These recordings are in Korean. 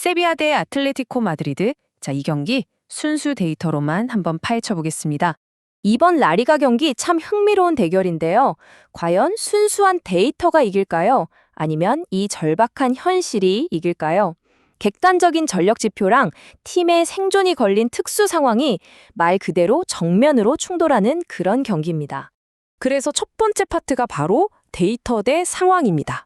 세비야 대 아틀레티코 마드리드. 자, 이 경기 순수 데이터로만 한번 파헤쳐 보겠습니다. 이번 라리가 경기 참 흥미로운 대결인데요. 과연 순수한 데이터가 이길까요? 아니면 이 절박한 현실이 이길까요? 객관적인 전력 지표랑 팀의 생존이 걸린 특수 상황이 말 그대로 정면으로 충돌하는 그런 경기입니다. 그래서 첫 번째 파트가 바로 데이터 대 상황입니다.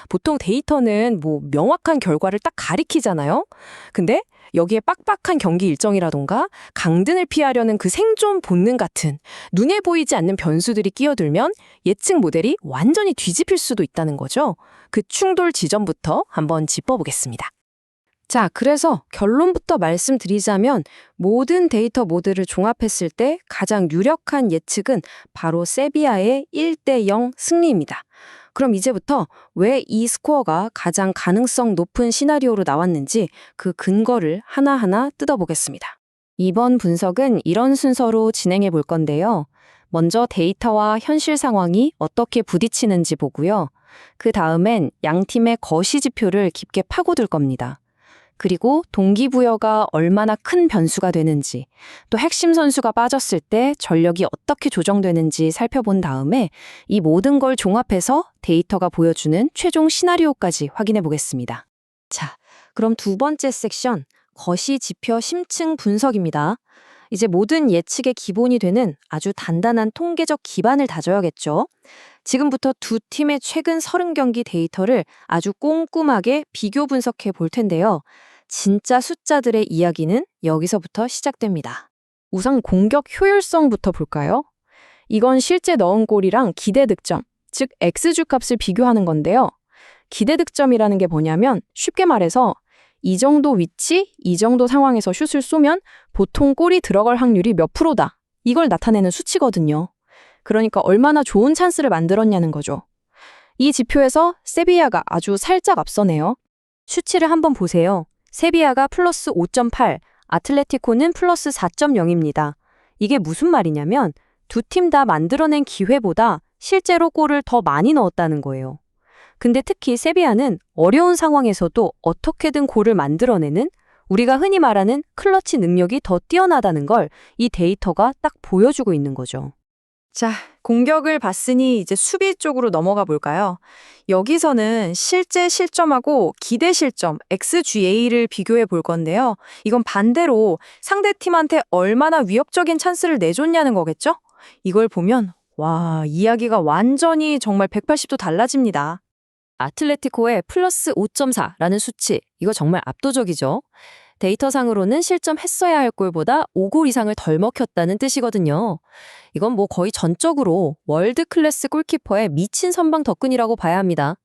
보통 데이터는 명확한 결과를 딱 가리키잖아요. 근데 여기에 빡빡한 경기 일정이라던가 강등을 피하려는 그 생존 본능 같은 눈에 보이지 않는 변수들이 끼어들면 예측 모델이 완전히 뒤집힐 수도 있다는 거죠. 그 충돌 지점부터 한번 짚어보겠습니다. 자, 그래서 결론부터 말씀드리자면 모든 데이터 모드를 종합했을 때 가장 유력한 예측은 바로 세비야의 1대0 승리입니다. 그럼 이제부터 왜 이 스코어가 가장 가능성 높은 시나리오로 나왔는지 그 근거를 하나하나 뜯어보겠습니다. 이번 분석은 이런 순서로 진행해 볼 건데요. 먼저 데이터와 현실 상황이 어떻게 부딪히는지 보고요. 그 다음엔 양 팀의 거시 지표를 깊게 파고들 겁니다. 그리고 동기부여가 얼마나 큰 변수가 되는지, 또 핵심 선수가 빠졌을 때 전력이 어떻게 조정되는지 살펴본 다음에 이 모든 걸 종합해서 데이터가 보여주는 최종 시나리오까지 확인해 보겠습니다. 자, 그럼 두 번째 섹션, 거시 지표 심층 분석입니다. 이제 모든 예측의 기본이 되는 아주 단단한 통계적 기반을 다져야겠죠. 지금부터 두 팀의 최근 30경기 데이터를 아주 꼼꼼하게 비교 분석해 볼 텐데요. 진짜 숫자들의 이야기는 여기서부터 시작됩니다. 우선 공격 효율성부터 볼까요? 이건 실제 넣은 골이랑 기대 득점, 즉 X주 값을 비교하는 건데요. 기대 득점이라는 게 뭐냐면 쉽게 말해서 이 정도 위치, 이 정도 상황에서 슛을 쏘면 보통 골이 들어갈 확률이 몇 프로다. 이걸 나타내는 수치거든요. 그러니까 얼마나 좋은 찬스를 만들었냐는 거죠. 이 지표에서 세비야가 아주 살짝 앞서네요. 수치를 한번 보세요. 세비야가 플러스 5.8, 아틀레티코는 플러스 4.0입니다. 이게 무슨 말이냐면 두 팀 다 만들어낸 기회보다 실제로 골을 더 많이 넣었다는 거예요. 근데 특히 세비야는 어려운 상황에서도 어떻게든 골을 만들어내는 우리가 흔히 말하는 클러치 능력이 더 뛰어나다는 걸 이 데이터가 딱 보여주고 있는 거죠. 자, 공격을 봤으니 이제 수비 쪽으로 넘어가 볼까요? 여기서는 실제 실점하고 기대 실점, XGA를 비교해 볼 건데요. 이건 반대로 상대팀한테 얼마나 위협적인 찬스를 내줬냐는 거겠죠? 이걸 보면 와, 이야기가 완전히 정말 180도 달라집니다. 아틀레티코의 플러스 5.4라는 수치, 이거 정말 압도적이죠. 데이터상으로는 실점했어야 할 골보다 5골 이상을 덜 먹혔다는 뜻이거든요. 이건 거의 전적으로 월드 클래스 골키퍼의 미친 선방 덕분이라고 봐야 합니다.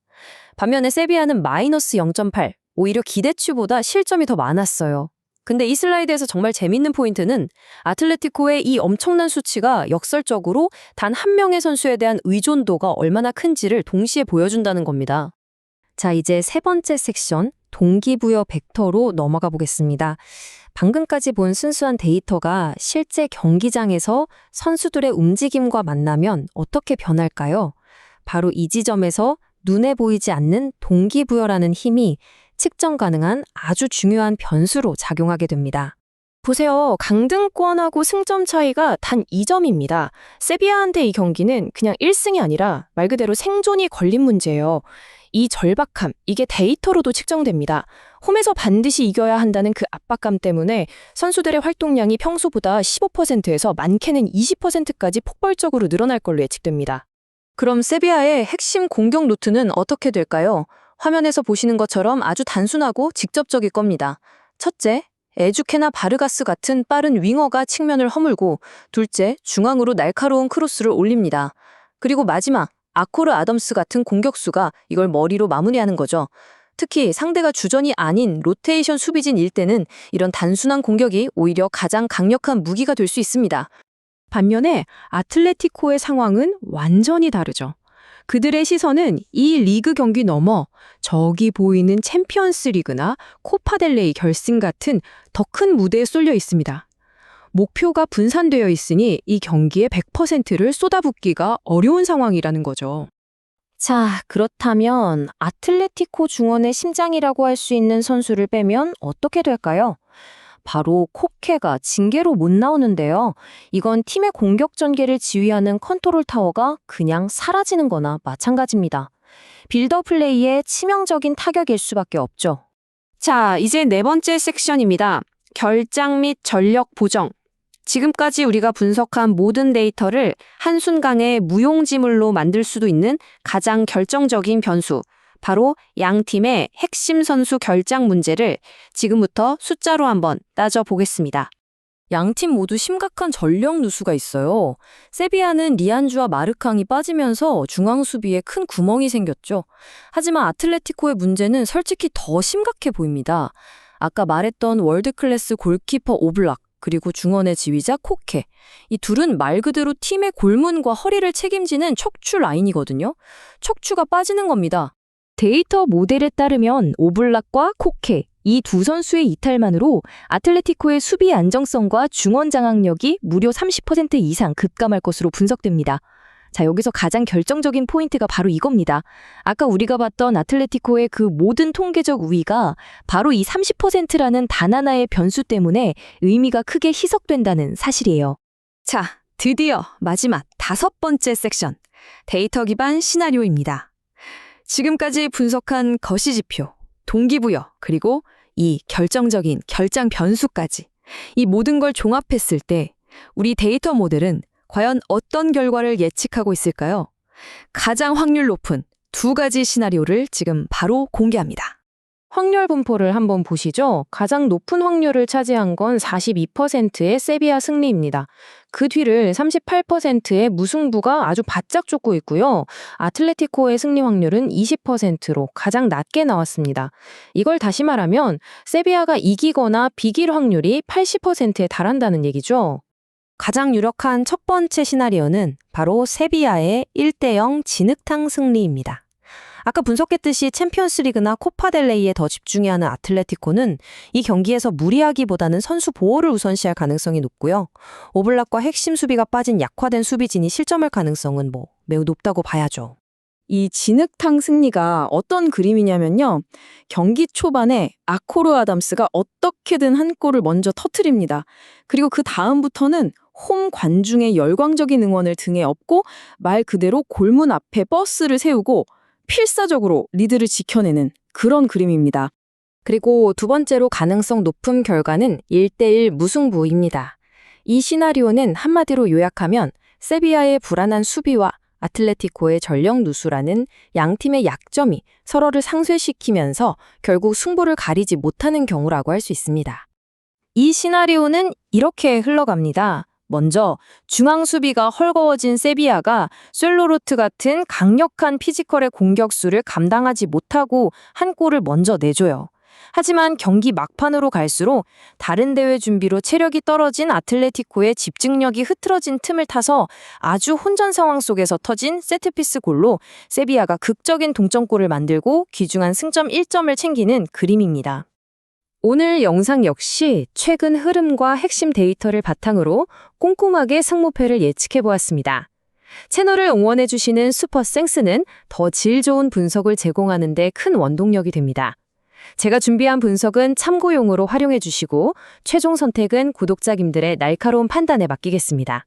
반면에 세비야는 마이너스 0.8, 오히려 기대치보다 실점이 더 많았어요. 근데 이 슬라이드에서 정말 재밌는 포인트는 아틀레티코의 이 엄청난 수치가 역설적으로 단 한 명의 선수에 대한 의존도가 얼마나 큰지를 동시에 보여준다는 겁니다. 자, 이제 세 번째 섹션, 동기부여 벡터로 넘어가 보겠습니다. 방금까지 본 순수한 데이터가 실제 경기장에서 선수들의 움직임과 만나면 어떻게 변할까요? 바로 이 지점에서 눈에 보이지 않는 동기부여라는 힘이 측정 가능한 아주 중요한 변수로 작용하게 됩니다. 보세요. 강등권하고 승점 차이가 단 2점입니다. 세비야한테 이 경기는 그냥 1승이 아니라 말 그대로 생존이 걸린 문제예요. 이 절박함, 이게 데이터로도 측정됩니다. 홈에서 반드시 이겨야 한다는 그 압박감 때문에 선수들의 활동량이 평소보다 15%에서 많게는 20%까지 폭발적으로 늘어날 걸로 예측됩니다. 그럼 세비야의 핵심 공격 루트는 어떻게 될까요? 화면에서 보시는 것처럼 아주 단순하고 직접적일 겁니다. 첫째, 에주케나 바르가스 같은 빠른 윙어가 측면을 허물고, 둘째, 중앙으로 날카로운 크로스를 올립니다. 그리고 마지막, 아코르 아덤스 같은 공격수가 이걸 머리로 마무리하는 거죠. 특히 상대가 주전이 아닌 로테이션 수비진일 때는 이런 단순한 공격이 오히려 가장 강력한 무기가 될 수 있습니다. 반면에 아틀레티코의 상황은 완전히 다르죠. 그들의 시선은 이 리그 경기 넘어 저기 보이는 챔피언스 리그나 코파델레이 결승 같은 더 큰 무대에 쏠려 있습니다. 목표가 분산되어 있으니 이 경기에 100%를 쏟아붓기가 어려운 상황이라는 거죠. 자, 그렇다면 아틀레티코 중원의 심장이라고 할 수 있는 선수를 빼면 어떻게 될까요? 바로 코케가 징계로 못 나오는데요. 이건 팀의 공격 전개를 지휘하는 컨트롤 타워가 그냥 사라지는 거나 마찬가지입니다. 빌더 플레이의 치명적인 타격일 수밖에 없죠. 자, 이제 네 번째 섹션입니다. 결장 및 전력 보정. 지금까지 우리가 분석한 모든 데이터를 한순간에 무용지물로 만들 수도 있는 가장 결정적인 변수, 바로 양 팀의 핵심 선수 결장 문제를 지금부터 숫자로 한번 따져보겠습니다. 양팀 모두 심각한 전력 누수가 있어요. 세비야는 리안주와 마르캉이 빠지면서 중앙 수비에 큰 구멍이 생겼죠. 하지만 아틀레티코의 문제는 솔직히 더 심각해 보입니다. 아까 말했던 월드클래스 골키퍼 오블락, 그리고 중원의 지휘자 코케. 이 둘은 말 그대로 팀의 골문과 허리를 책임지는 척추 라인이거든요. 척추가 빠지는 겁니다. 데이터 모델에 따르면 오블락과 코케, 이 두 선수의 이탈만으로 아틀레티코의 수비 안정성과 중원 장악력이 무려 30% 이상 급감할 것으로 분석됩니다. 자, 여기서 가장 결정적인 포인트가 바로 이겁니다. 아까 우리가 봤던 아틀레티코의 그 모든 통계적 우위가 바로 이 30%라는 단 하나의 변수 때문에 의미가 크게 희석된다는 사실이에요. 자, 드디어 마지막 5번째 섹션. 데이터 기반 시나리오입니다. 지금까지 분석한 거시지표, 동기부여, 그리고 이 결정적인 결장 변수까지. 이 모든 걸 종합했을 때 우리 데이터 모델은 과연 어떤 결과를 예측하고 있을까요? 가장 확률 높은 2가지 시나리오를 지금 바로 공개합니다. 확률 분포를 한번 보시죠. 가장 높은 확률을 차지한 건 42%의 세비야 승리입니다. 그 뒤를 38%의 무승부가 아주 바짝 쫓고 있고요. 아틀레티코의 승리 확률은 20%로 가장 낮게 나왔습니다. 이걸 다시 말하면 세비야가 이기거나 비길 확률이 80%에 달한다는 얘기죠. 가장 유력한 첫 번째 시나리오는 바로 세비야의 1대0 진흙탕 승리입니다. 아까 분석했듯이 챔피언스리그나 코파델레이에 더 집중해야 하는 아틀레티코는 이 경기에서 무리하기보다는 선수 보호를 우선시할 가능성이 높고요. 오블락과 핵심 수비가 빠진 약화된 수비진이 실점할 가능성은 매우 높다고 봐야죠. 이 진흙탕 승리가 어떤 그림이냐면요. 경기 초반에 아코르 아담스가 어떻게든 한 골을 먼저 터뜨립니다. 그리고 그 다음부터는 홈 관중의 열광적인 응원을 등에 업고 말 그대로 골문 앞에 버스를 세우고 필사적으로 리드를 지켜내는 그런 그림입니다. 그리고 두 번째로 가능성 높은 결과는 1대1 무승부입니다. 이 시나리오는 한마디로 요약하면 세비야의 불안한 수비와 아틀레티코의 전력 누수라는 양팀의 약점이 서로를 상쇄시키면서 결국 승부를 가리지 못하는 경우라고 할 수 있습니다. 이 시나리오는 이렇게 흘러갑니다. 먼저 중앙 수비가 헐거워진 세비야가 셀로루트 같은 강력한 피지컬의 공격수를 감당하지 못하고 한 골을 먼저 내줘요. 하지만 경기 막판으로 갈수록 다른 대회 준비로 체력이 떨어진 아틀레티코의 집중력이 흐트러진 틈을 타서 아주 혼전 상황 속에서 터진 세트피스 골로 세비야가 극적인 동점골을 만들고 귀중한 승점 1점을 챙기는 그림입니다. 오늘 영상 역시 최근 흐름과 핵심 데이터를 바탕으로 꼼꼼하게 승무패를 예측해보았습니다. 채널을 응원해주시는 슈퍼생스는 더 질 좋은 분석을 제공하는 데 큰 원동력이 됩니다. 제가 준비한 분석은 참고용으로 활용해주시고 최종 선택은 구독자님들의 날카로운 판단에 맡기겠습니다.